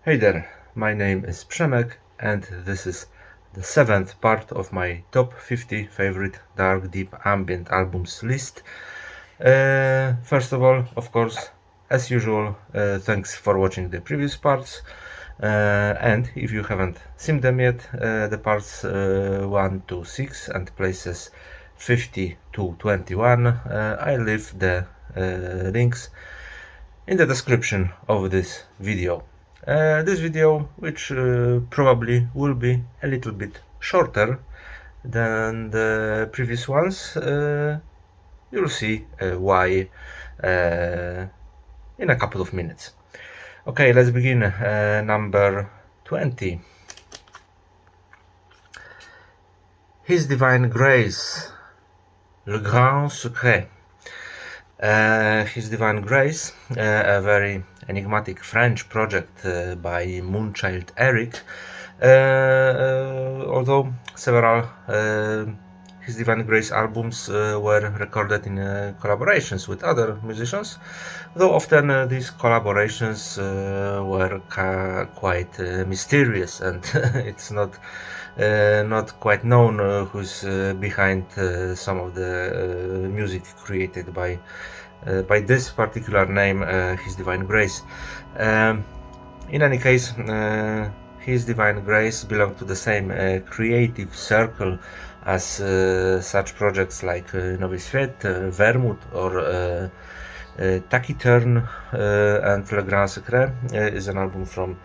Hey there, my name is Przemek and this is the 7th part of my top 50 favorite dark deep ambient albums list. First of all, of course, as usual, thanks for watching the previous parts. And if you haven't seen them yet, the parts 1 to 6 and places 50 to 21, I leave the links in the description of this video. This video, which probably will be a little bit shorter than the previous ones, you'll see why in a couple of minutes. Okay, let's begin. Number 20. His Divine Grace, Le Grand Secret. His Divine Grace, a very enigmatic French project by Moonchild Eric, although several His Divine Grace albums were recorded in collaborations with other musicians, though often these collaborations were quite mysterious, and it's not quite known who's behind some of the music created by this particular name, His Divine Grace. In any case, His Divine Grace belonged to the same creative circle as such projects like Novice Fête, Vermouth, or Taciturn, and Le Grand Secret is an album from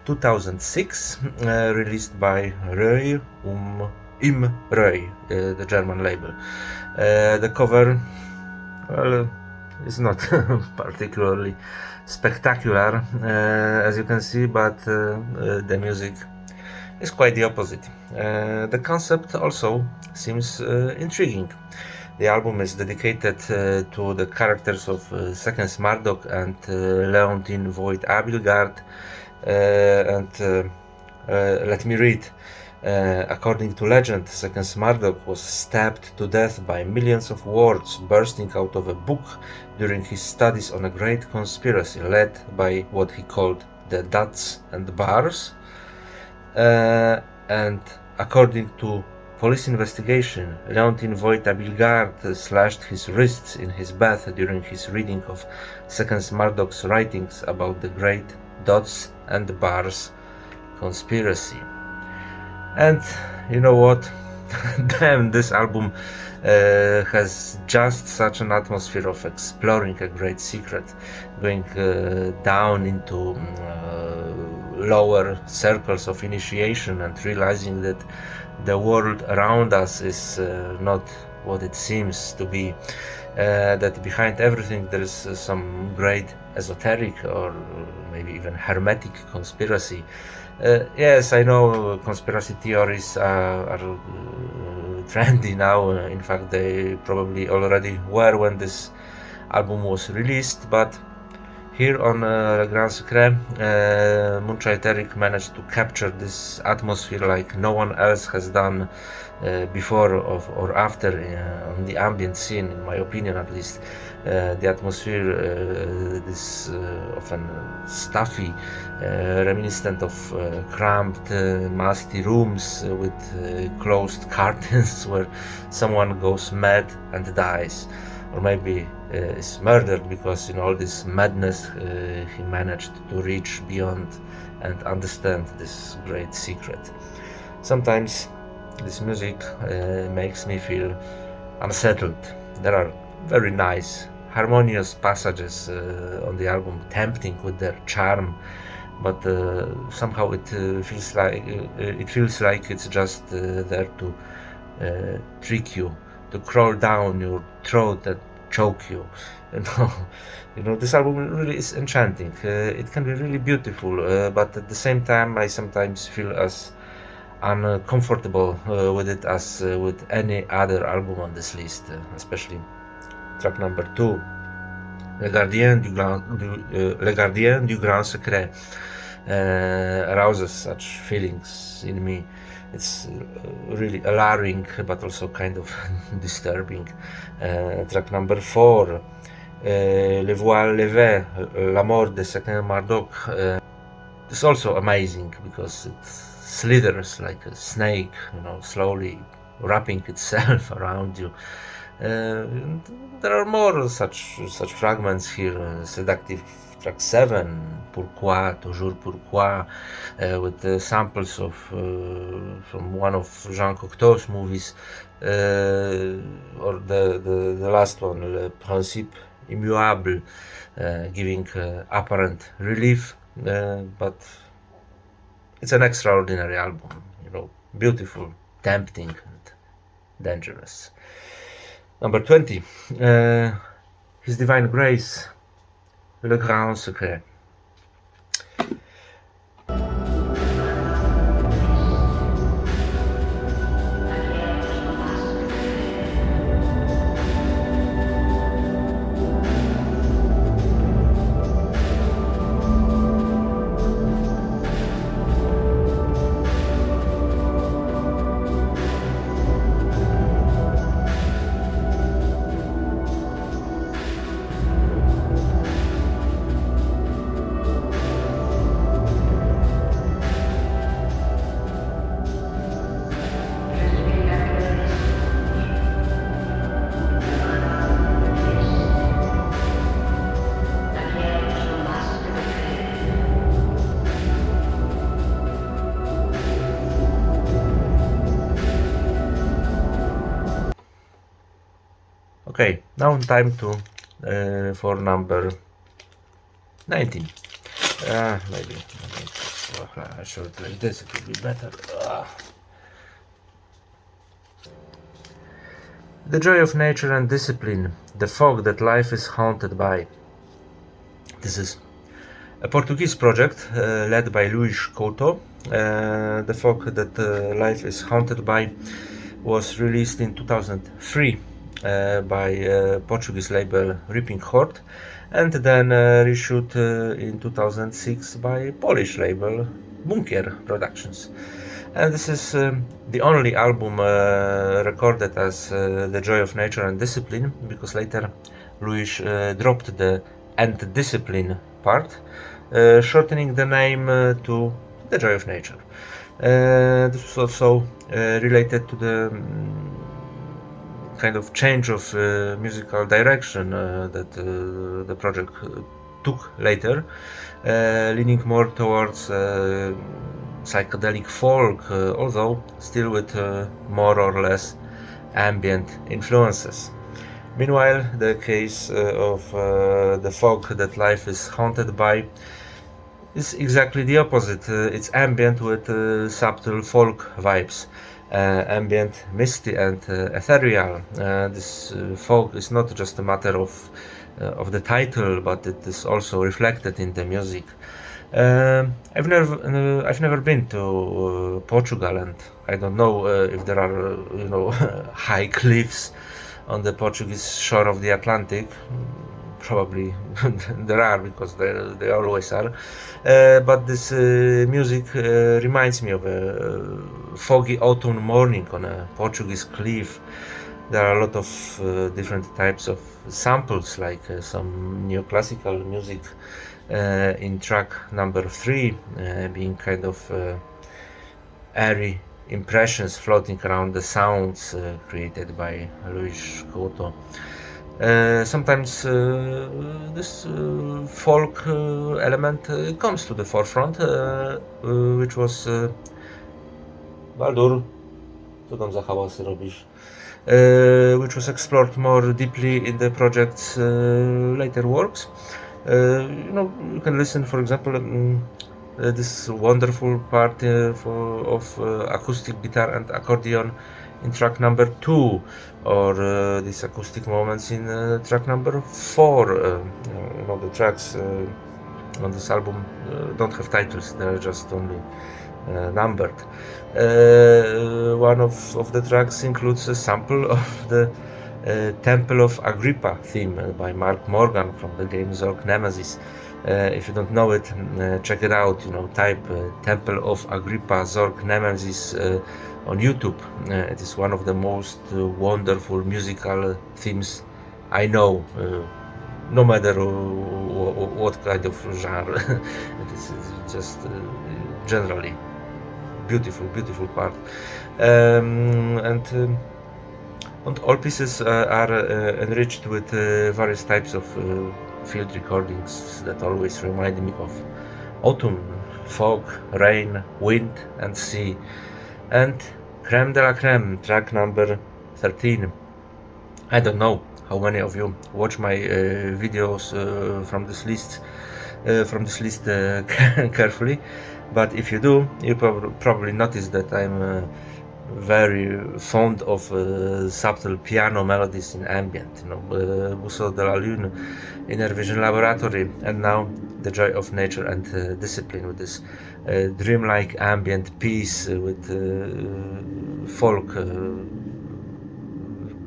2006, released by Röy, Im Röy, the German label. The cover, well, is not particularly spectacular, as you can see, but the music is quite the opposite. The concept also seems intriguing. The album is dedicated to the characters of Sequence Marduk and Leontine Voigt Abilgard, and let me read. According to legend, Sequence Marduk was stabbed to death by millions of words bursting out of a book during his studies on a great conspiracy led by what he called the Duts and Bars. And according to police investigation, Leontine Voigt Abilgard slashed his wrists in his bath during his reading of Sequence Marduk's writings about the great Dots and Bars conspiracy. And you know what? Damn, this album has just such an atmosphere of exploring a great secret, going down into lower circles of initiation and realizing that the world around us is not what it seems to be, that behind everything there is some great esoteric or maybe even hermetic conspiracy. Yes, I know conspiracy theories are trendy now. In fact, they probably already were when this album was released, but here on Le Grand Secret, Moonchild Eric managed to capture this atmosphere like no one else has done before or after on the ambient scene, in my opinion at least. The atmosphere, this often stuffy, reminiscent of cramped, musty rooms with closed curtains where someone goes mad and dies, or maybe is murdered because in all this madness he managed to reach beyond and understand this great secret. Sometimes this music makes me feel unsettled. There are very nice, harmonious passages on the album, tempting with their charm, but somehow it feels like it's just there to trick you, to crawl down your throat and choke you. You know, this album really is enchanting. It can be really beautiful, but at the same time, I sometimes feel as uncomfortable with it as with any other album on this list, especially track number 2, Le Gardien du Grand Secret, arouses such feelings in me. It's really alluring, but also kind of disturbing. Track number 4, Le Voile Levé, La Mort de Sequence Marduk. It's also amazing because it slithers like a snake, slowly wrapping itself around you. There are more such fragments here. Seductive track 7, Pourquoi, Toujours Pourquoi, with samples of from one of Jean Cocteau's movies, or the last one, Le Principe Immuable, giving apparent relief, but it's an extraordinary album, beautiful, tempting, and dangerous. Number 20, His Divine Grace, Le Grand Secret. Okay, now time for number 19. Maybe I should like this, it will be better. The joy of nature and discipline, the fog that life is haunted by. This is a Portuguese project led by Luís Couto. The fog that life is haunted by was released in 2003 by Portuguese label Ripping Horde, and then reshoot in 2006 by Polish label Bunkier Productions. And this is the only album recorded as The Joy of Nature and Discipline, because later Luís dropped the "and discipline" part, shortening the name to The Joy of Nature. This was also related to the kind of change of musical direction that the project took later, leaning more towards psychedelic folk, although still with more or less ambient influences. Meanwhile, the case of the fog that life is haunted by is exactly the opposite. It's ambient with subtle folk vibes. Ambient, misty, and ethereal. This fog is not just a matter of the title, but it is also reflected in the music. I've never been to Portugal, and I don't know if there are high cliffs on the Portuguese shore of the Atlantic. Probably there are, because they always are, but this music reminds me of a foggy autumn morning on a Portuguese cliff. There are a lot of different types of samples, like some neoclassical music in track number 3, being kind of airy impressions floating around the sounds created by Luís Couto. Sometimes this folk element comes to the forefront, which was Baldur, co tam za hałasy robisz? Which was explored more deeply in the project's later works. You can listen, for example, this wonderful part of acoustic guitar and accordion in track number 2, or these acoustic moments in track number 4. The tracks on this album don't have titles, they're just only numbered. One of the tracks includes a sample of the Temple of Agrippa theme by Mark Morgan from the game Zork Nemesis. If you don't know it, check it out. Type Temple of Agrippa Zork Nemesis on YouTube. It is one of the most wonderful musical themes I know, no matter what kind of genre. It's just generally beautiful part. And all pieces are enriched with various types of field recordings that always remind me of autumn, fog, rain, wind, and sea. And creme de la creme, track number 13. I don't know how many of you watch my videos from this list carefully, but if you do, you probably notice that I'm very fond of subtle piano melodies in ambient, Boussole de la Lune, Inner Vision Laboratory, and now The Joy of Nature and Discipline, with this dreamlike ambient piece with folk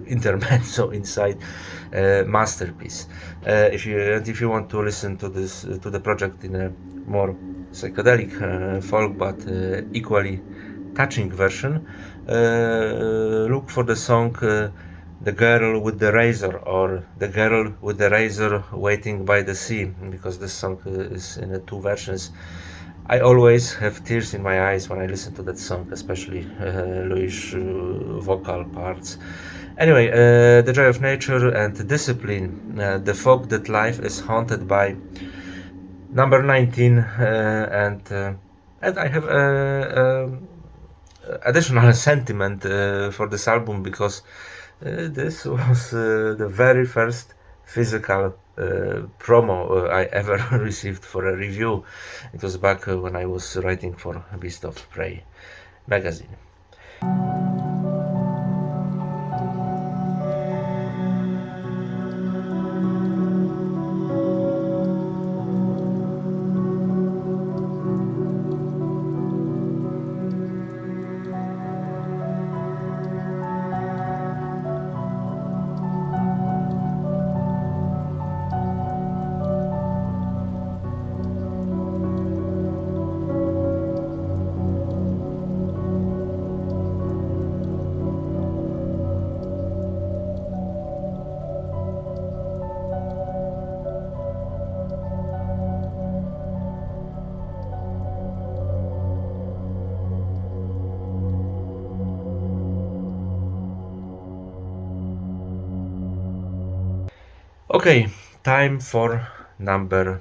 intermezzo inside, masterpiece. If you want to listen to the project in a more psychedelic folk but equally touching version, look for the song The Girl with the Razor, or The Girl with the Razor Waiting by the Sea, because this song is in two versions. I always have tears in my eyes when I listen to that song, especially Louis' vocal parts. Anyway, The Joy of Nature and Discipline, the fog that life is haunted by, number 19, and I have additional sentiment for this album, because this was the very first physical promo I ever received for a review. It was back when I was writing for Beast of Prey magazine. Okay, time for number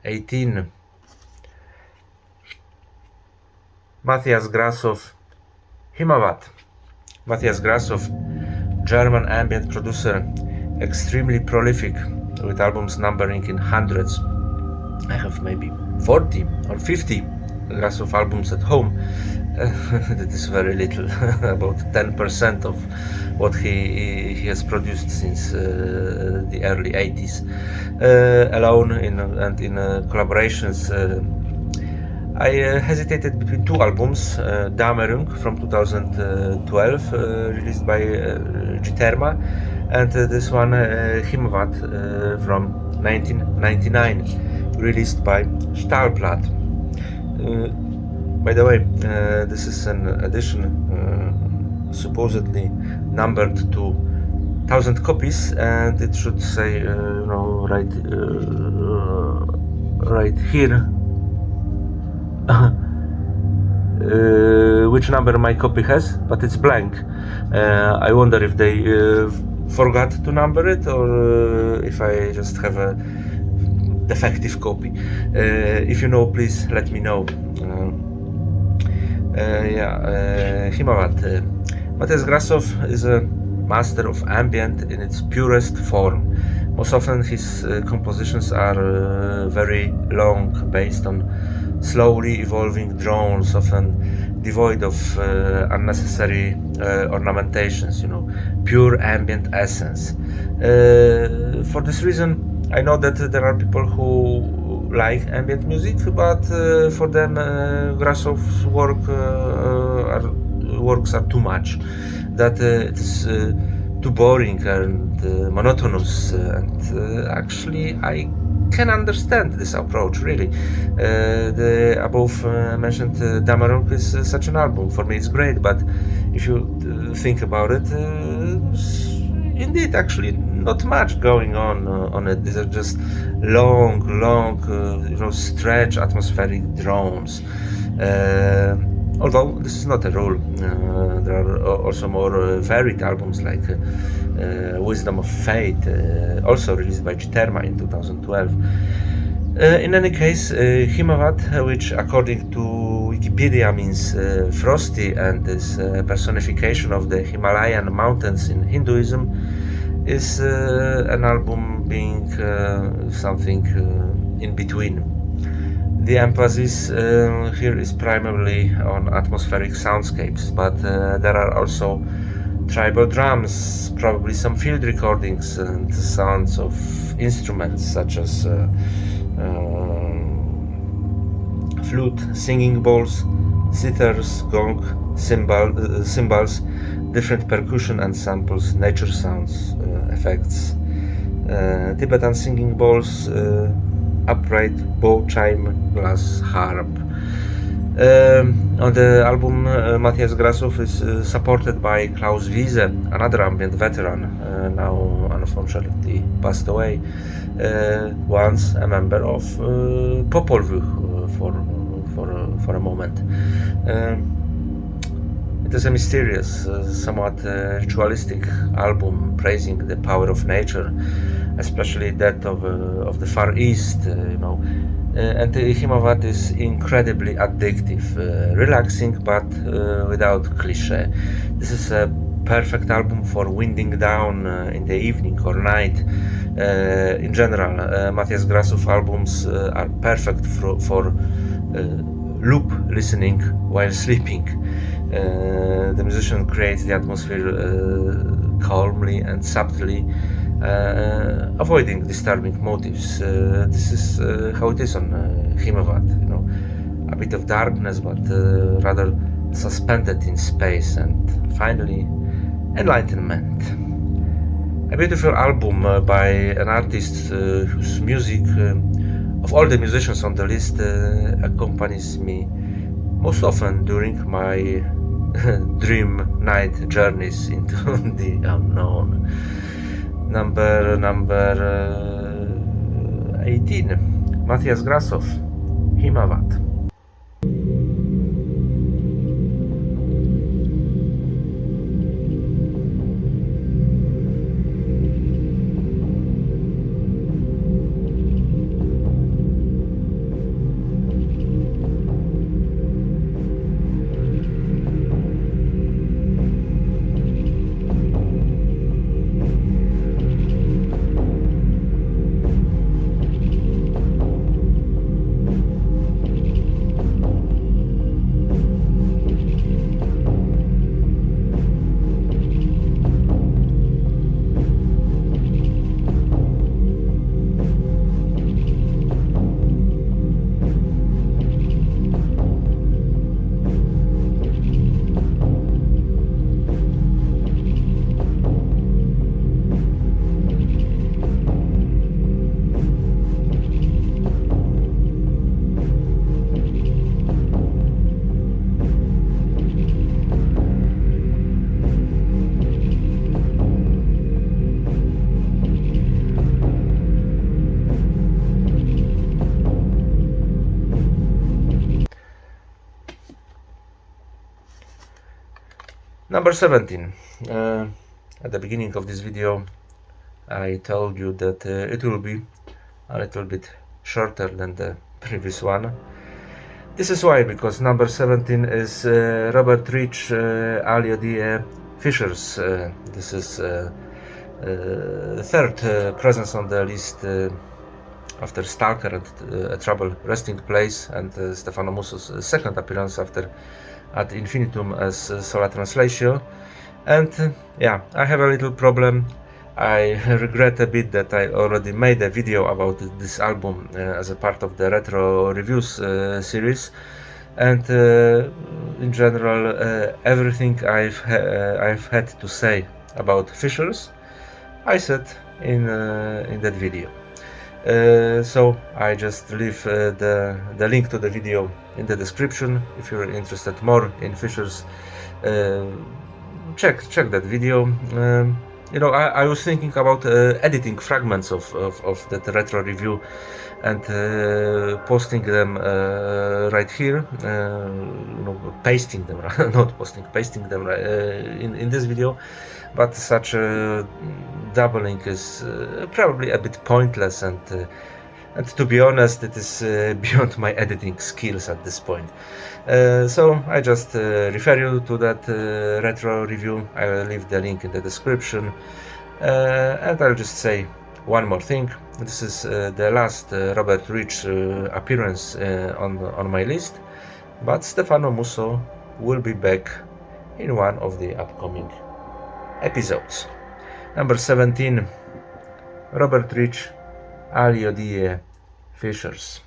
18. Matthias Grassoff, Himavat. Matthias Grassoff, German ambient producer, extremely prolific, with albums numbering in hundreds. I have maybe 40 or 50 Grassoff albums at home. That is very little, about 10% of what he has produced since the early 80s. Alone in collaborations, I hesitated between two albums, Dämmerung from 2012, released by Giterma, and this one, Himavat, from 1999, released by Stahlblatt. By the way, this is an edition supposedly numbered to 1,000 copies, and it should say, right here, which number my copy has, but it's blank. I wonder if they forgot to number it, or if I just have a defective copy. If you know, please let me know. Himavat. Matthias Grassoff is a master of ambient in its purest form. Most often his compositions are very long, based on slowly evolving drones, often devoid of unnecessary ornamentations, pure ambient essence. For this reason, I know that there are people who like ambient music, but for them Grassoff's works are too much, that it's too boring and monotonous, and actually I can understand this approach, really. The above mentioned Dämmerung is such an album. For me it's great, but if you think about it, indeed, actually not much going on it. These are just long stretch atmospheric drones. Although this is not a rule. There are also more varied albums like Wisdom of Fate, also released by Giterma in 2012. In any case, Himavat, which according to Wikipedia means frosty and is a personification of the Himalayan mountains in Hinduism, is an album being something in between. The emphasis here is primarily on atmospheric soundscapes, but there are also tribal drums, probably some field recordings and sounds of instruments such as flute, singing bowls, sithers, gong, cymbals, different percussion ensembles, nature sounds, effects, Tibetan singing bowls, upright bow chime, glass harp. On the album, Matthias Grasov is supported by Klaus Wiese, another ambient veteran, now unfortunately passed away, once a member of Popol Vuh for a moment. It is a mysterious, somewhat ritualistic album praising the power of nature, especially that of the Far East, and Himavat is incredibly addictive, relaxing but without cliché. This is a perfect album for winding down in the evening or night. In general, Matthias Grasov albums are perfect for loop listening while sleeping. The musician creates the atmosphere calmly and subtly, avoiding disturbing motives. This is how it is on Himavat, a bit of darkness, but rather suspended in space, and finally, enlightenment. A beautiful album by an artist whose music, of all the musicians on the list, accompanies me most often during my dream night journeys into the unknown. Number 18, Matthias Grasov, Himavat. Number 17. At the beginning of this video I told you that it will be a little bit shorter than the previous one. This is why, because number 17 is Robert Rich, Alio Die, Fissures. This is the third presence on the list after Stalker and A Trouble Resting Place, and Stefano Musso's second appearance after Ad Infinitum as Sola Translatio. And yeah, I have a little problem. I regret a bit that I already made a video about this album as a part of the retro reviews series, and in general everything I've had to say about Fissures I said in that video. So I just leave the link to the video in the description. If you're interested more in Fissures, check that video. I was thinking about editing fragments of that retro review and posting them right here, pasting them, not posting, pasting them in this video, but such doubling is probably a bit pointless, and to be honest, it is beyond my editing skills at this point. So I just refer you to that retro review. I will leave the link in the description, and I'll just say one more thing. This is the last Robert Rich appearance on my list, but Stefano Musso will be back in one of the upcoming episodes. Number 17, Robert Rich, Alio Die, Fissures.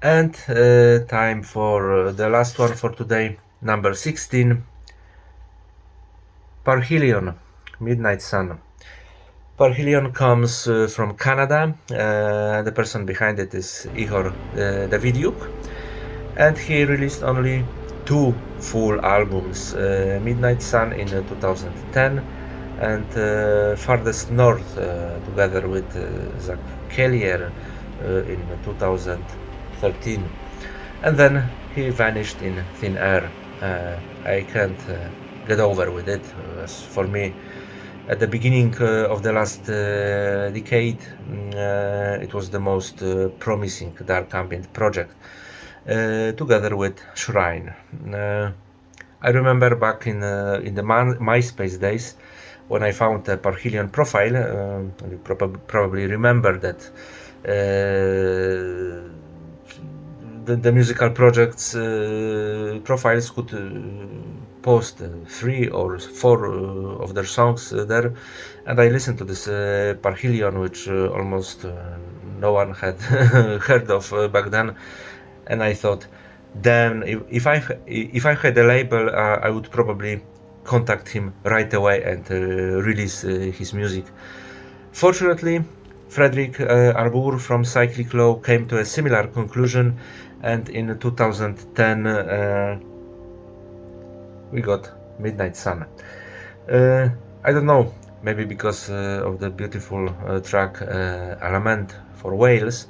And time for the last one for today, number 16, Parhelion, Midnight Sun. Parhelion comes from Canada. The person behind it is Ihor Davidiuk, and he released only 2 full albums, Midnight Sun in 2010 and Farthest North together with Zach Kellier in 2013, and then he vanished in thin air. I can't get over with it. As for me, at the beginning of the last decade, it was the most promising dark ambient project, together with Shrine. I remember back in the MySpace days, when I found a Parhelion profile. You probably remember that the musical projects profiles could post 3 or 4 of their songs there, and I listened to this Parhelion, which almost no one had heard of back then, and I thought, damn, if I had a label, I would probably contact him right away and release his music. Fortunately, Frederick Arbour from Cyclic Law came to a similar conclusion, and in 2010 we got Midnight Sun. I don't know, maybe because of the beautiful track Element for Wales.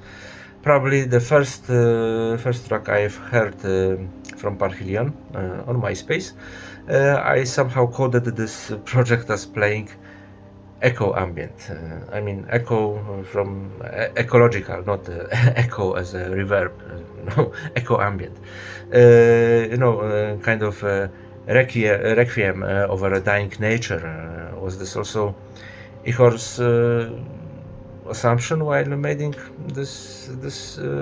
Probably the first track I've heard from Parhelion on MySpace. I somehow coded this project as playing echo ambient. I mean echo from ecological, not echo as a reverb. No, echo ambient. Kind of requiem over a dying nature. Was this also Ihor's assumption while making this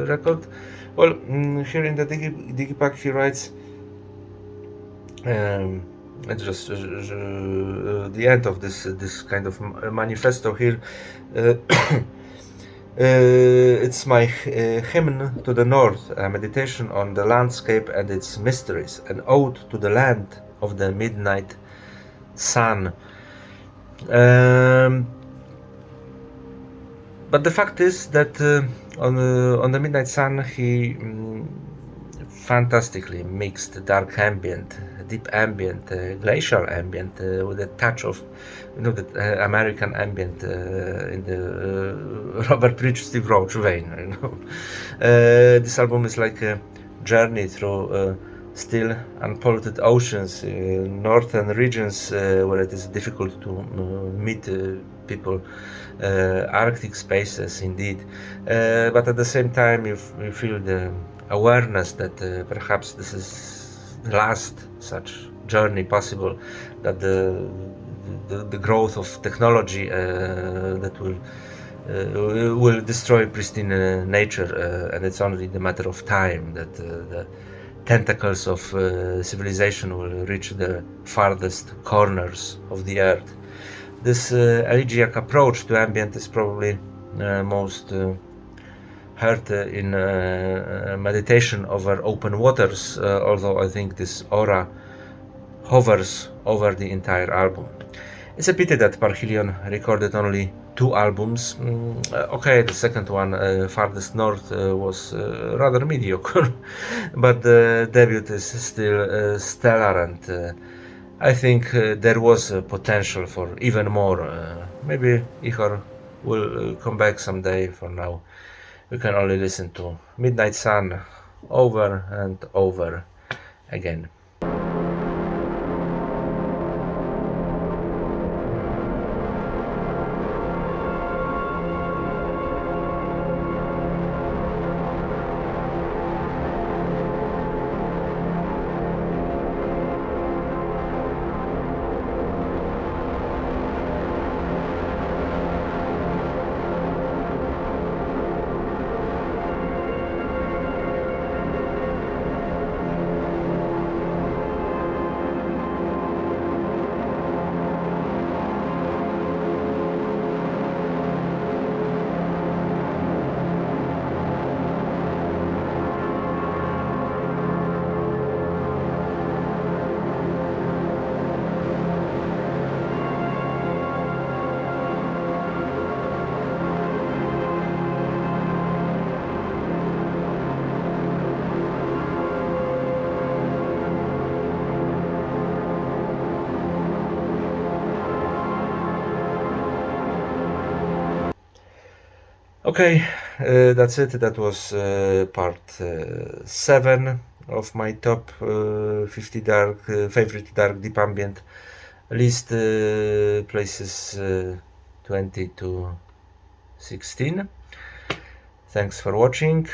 record? Well, here in the Digipack he writes, it's just the end of this kind of manifesto here. It's my hymn to the north, a meditation on the landscape and its mysteries, an ode to the land of the midnight sun. But the fact is that on the Midnight Sun he fantastically mixed dark ambient, deep ambient, glacial ambient, with a touch of, the American ambient in the Robert Rich, Steve Roach vein. This album is like a journey through still unpolluted oceans, northern regions where it is difficult to meet people, Arctic spaces indeed, but at the same time you feel the awareness that perhaps this is the last such journey possible, that the growth of technology that will destroy pristine nature, and it's only the matter of time that the tentacles of civilization will reach the farthest corners of the earth. This elegiac approach to ambient is probably most heard in meditation over open waters, although I think this aura hovers over the entire album. It's a pity that Parhelion recorded only 2 albums. Okay, the second one, Farthest North, was rather mediocre, but the debut is still stellar, and I think there was potential for even more. Maybe Ihor will come back someday. For now, we can only listen to Midnight Sun over and over again. Okay, that's it. That was part 7 of my top 50 favorite dark deep ambient list, places 20 to 16. Thanks for watching,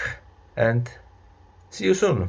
and see you soon.